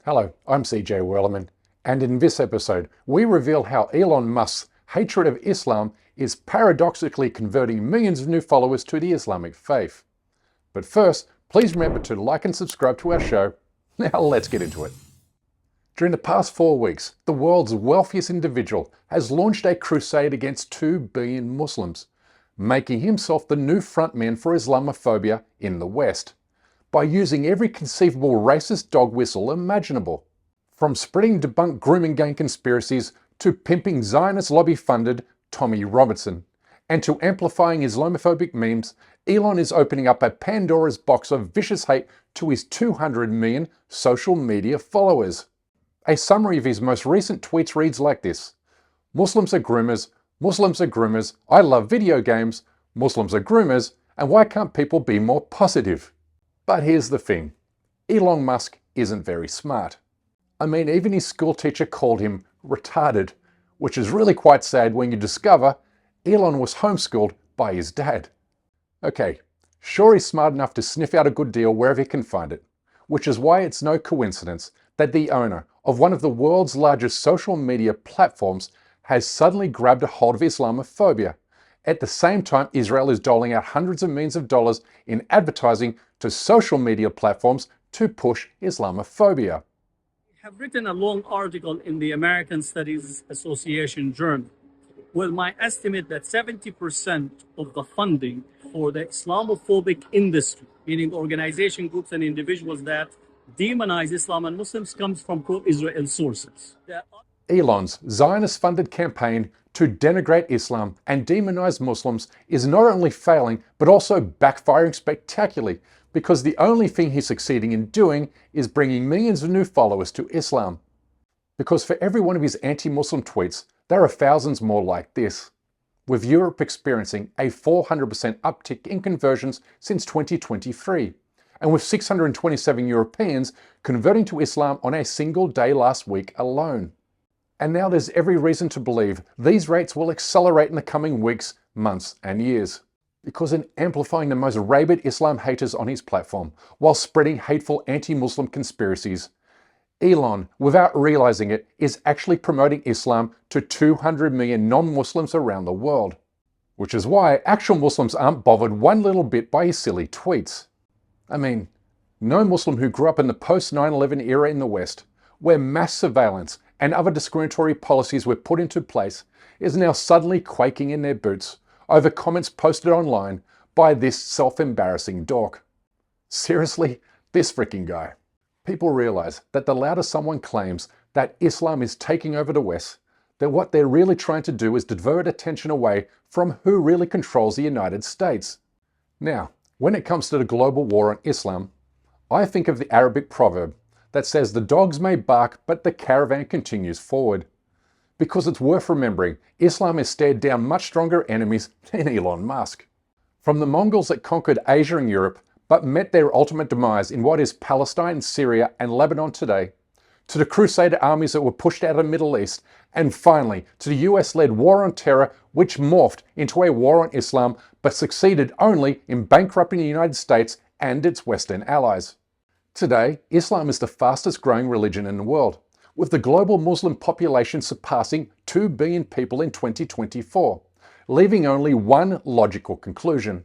Hello, I'm CJ Werleman, and in this episode, we reveal how Elon Musk's hatred of Islam is paradoxically converting millions of new followers to the Islamic faith. But first, please remember to like and subscribe to our show. Now let's get into it. During the past 4 weeks, the world's wealthiest individual has launched a crusade against 2 billion Muslims, making himself the new frontman for Islamophobia in the West, by using every conceivable racist dog whistle imaginable. From spreading debunked grooming gang conspiracies to pimping Zionist lobby-funded Tommy Robertson, and to amplifying Islamophobic memes, Elon is opening up a Pandora's box of vicious hate to his 200 million social media followers. A summary of his most recent tweets reads like this: Muslims are groomers, Muslims are groomers, I love video games, Muslims are groomers, and why can't people be more positive? But here's the thing, Elon Musk isn't very smart. I mean, even his school teacher called him retarded, which is really quite sad when you discover Elon was homeschooled by his dad. Okay, sure, he's smart enough to sniff out a good deal wherever he can find it, which is why it's no coincidence that the owner of one of the world's largest social media platforms has suddenly grabbed a hold of Islamophobia. At the same time, Israel is doling out hundreds of millions of dollars in advertising to social media platforms to push Islamophobia. I have written a long article in the American Studies Association journal with my estimate that 70% of the funding for the Islamophobic industry, meaning organization groups and individuals that demonize Islam and Muslims, comes from pro-Israel sources. Elon's Zionist-funded campaign to denigrate Islam and demonize Muslims is not only failing, but also backfiring spectacularly, because the only thing he's succeeding in doing is bringing millions of new followers to Islam. Because for every one of his anti-Muslim tweets, there are thousands more like this, with Europe experiencing a 400% uptick in conversions since 2023, and with 627 Europeans converting to Islam on a single day last week alone. And now there's every reason to believe these rates will accelerate in the coming weeks, months, and years. Because in amplifying the most rabid Islam haters on his platform, while spreading hateful anti-Muslim conspiracies, Elon, without realizing it, is actually promoting Islam to 200 million non-Muslims around the world. Which is why actual Muslims aren't bothered one little bit by his silly tweets. I mean, no Muslim who grew up in the post-9/11 era in the West, where mass surveillance and other discriminatory policies were put into place, is now suddenly quaking in their boots over comments posted online by this self-embarrassing dork. Seriously, this freaking guy. People realize that the louder someone claims that Islam is taking over the West, that what they're really trying to do is divert attention away from who really controls the United States. Now, when it comes to the global war on Islam, I think of the Arabic proverb that says the dogs may bark, but the caravan continues forward. Because it's worth remembering, Islam has stared down much stronger enemies than Elon Musk. From the Mongols that conquered Asia and Europe, but met their ultimate demise in what is Palestine, Syria, and Lebanon today, to the Crusader armies that were pushed out of the Middle East, and finally to the US-led war on terror, which morphed into a war on Islam, but succeeded only in bankrupting the United States and its Western allies. Today, Islam is the fastest growing religion in the world, with the global Muslim population surpassing 2 billion people in 2024, leaving only one logical conclusion: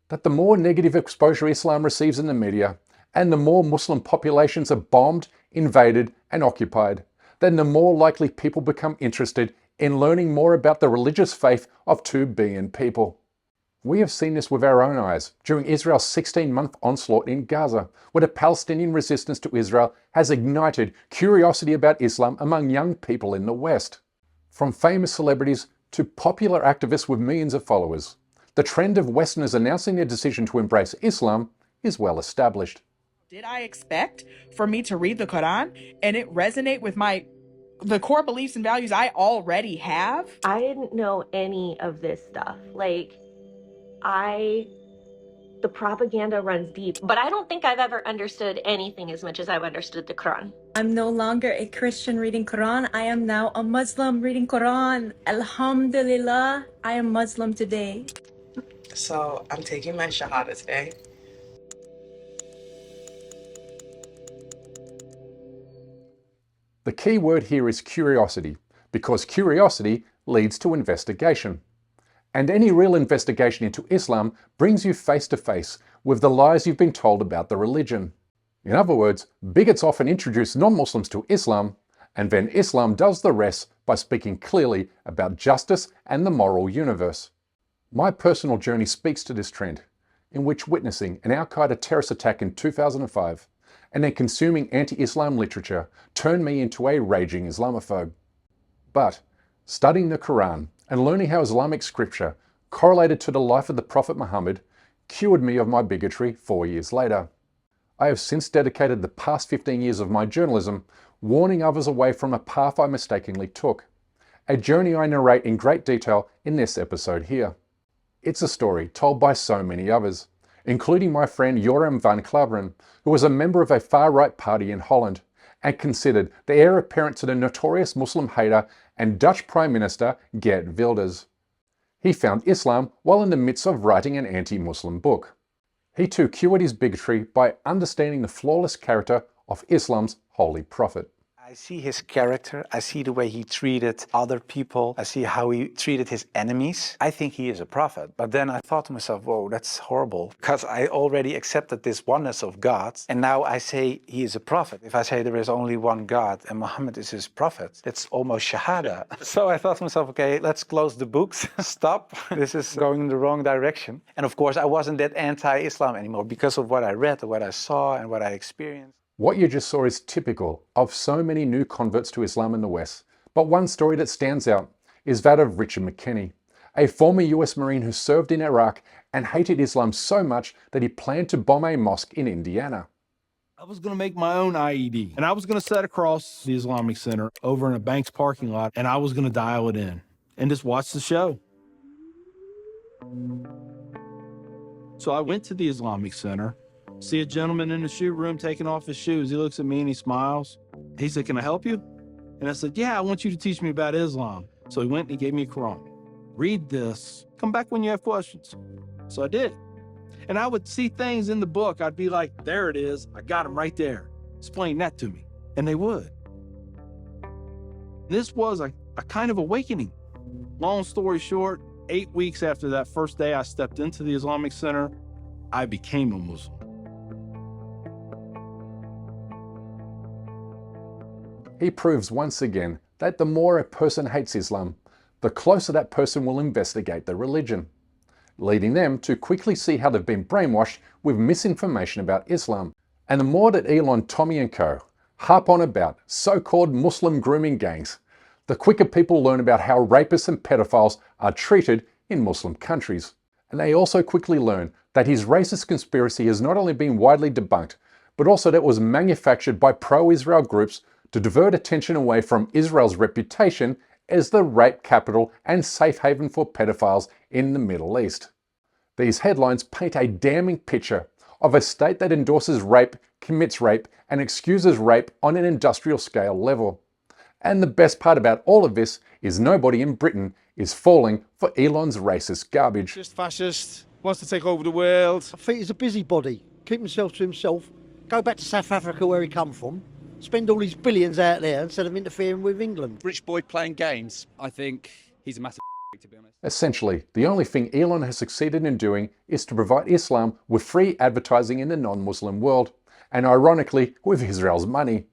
that the more negative exposure Islam receives in the media, and the more Muslim populations are bombed, invaded, and occupied, then the more likely people become interested in learning more about the religious faith of 2 billion people. We have seen this with our own eyes during Israel's 16-month onslaught in Gaza, where the Palestinian resistance to Israel has ignited curiosity about Islam among young people in the West. From famous celebrities to popular activists with millions of followers, the trend of Westerners announcing their decision to embrace Islam is well established. Did I expect for me to read the Quran and it resonate with the core beliefs and values I already have? I didn't know any of this stuff. The propaganda runs deep, but I don't think I've ever understood anything as much as I've understood the Quran. I'm no longer a Christian reading Quran. I am now a Muslim reading Quran. Alhamdulillah, I am Muslim today. So I'm taking my Shahada today. The key word here is curiosity, because curiosity leads to investigation. And any real investigation into Islam brings you face to face with the lies you've been told about the religion. In other words, bigots often introduce non-Muslims to Islam, and then Islam does the rest by speaking clearly about justice and the moral universe. My personal journey speaks to this trend, in which witnessing an Al-Qaeda terrorist attack in 2005 and then consuming anti-Islam literature turned me into a raging Islamophobe. But studying the Quran and learning how Islamic scripture correlated to the life of the Prophet Muhammad cured me of my bigotry 4 years later. I have since dedicated the past 15 years of my journalism warning others away from a path I mistakenly took, a journey I narrate in great detail in this episode here. It's a story told by so many others, including my friend Joram van Klaveren, who was a member of a far-right party in Holland and considered the heir apparent to the notorious Muslim hater and Dutch Prime Minister Geert Wilders. He found Islam while in the midst of writing an anti-Muslim book. He too cured his bigotry by understanding the flawless character of Islam's holy prophet. I see his character, I see the way he treated other people, I see how he treated his enemies. I think he is a prophet. But then I thought to myself, whoa, that's horrible, because I already accepted this oneness of God, and now I say he is a prophet. If I say there is only one God and Muhammad is his prophet, that's almost shahada. So I thought to myself, okay, let's close the books, stop, this is going in the wrong direction. And of course I wasn't that anti-Islam anymore because of what I read, what I saw and what I experienced. What you just saw is typical of so many new converts to Islam in the West, but one story that stands out is that of Richard McKinney, a former US Marine who served in Iraq and hated Islam so much that he planned to bomb a mosque in Indiana. I was going to make my own IED, and I was going to set across the Islamic Center over in a bank's parking lot, and I was going to dial it in and just watch the show. So I went to the Islamic Center, see a gentleman in the shoe room taking off his shoes. He looks at me and he smiles. He said, "Can I help you?" And I said, "Yeah, I want you to teach me about Islam." So he went and he gave me a Quran. "Read this. Come back when you have questions." So I did. And I would see things in the book. I'd be like, "There it is. I got them right there. Explain that to me." And they would. This was a kind of awakening. Long story short, 8 weeks after that first day I stepped into the Islamic Center, I became a Muslim. He proves once again that the more a person hates Islam, the closer that person will investigate the religion, leading them to quickly see how they've been brainwashed with misinformation about Islam. And the more that Elon, Tommy and co harp on about so-called Muslim grooming gangs, the quicker people learn about how rapists and pedophiles are treated in Muslim countries. And they also quickly learn that his racist conspiracy has not only been widely debunked, but also that it was manufactured by pro-Israel groups to divert attention away from Israel's reputation as the rape capital and safe haven for pedophiles in the Middle East. These headlines paint a damning picture of a state that endorses rape, commits rape, and excuses rape on an industrial scale level. And the best part about all of this is nobody in Britain is falling for Elon's racist garbage. Just fascist, wants to take over the world. I think he's a busybody, keep himself to himself, go back to South Africa where he come from, spend all his billions out there instead of interfering with England. Rich boy playing games. I think he's a massive to be honest. Essentially, the only thing Elon has succeeded in doing is to provide Islam with free advertising in the non-Muslim world, and ironically, with Israel's money.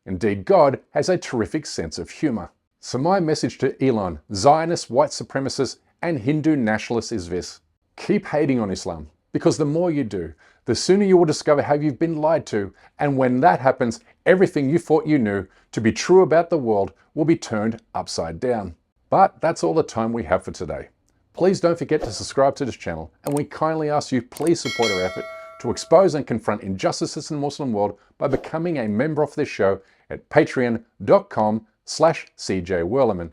Indeed, God has a terrific sense of humor. So my message to Elon, Zionist, white supremacist, and Hindu nationalists is this: keep hating on Islam, because the more you do, the sooner you will discover how you've been lied to, and when that happens, everything you thought you knew to be true about the world will be turned upside down. But that's all the time we have for today. Please don't forget to subscribe to this channel, and we kindly ask you please support our effort to expose and confront injustices in the Muslim world by becoming a member of this show at patreon.com/CJ Werleman.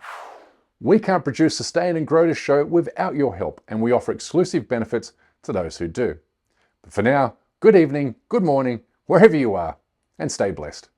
We can't produce, sustain and grow this show without your help, and we offer exclusive benefits to those who do. But for now, good evening, good morning, wherever you are, and stay blessed.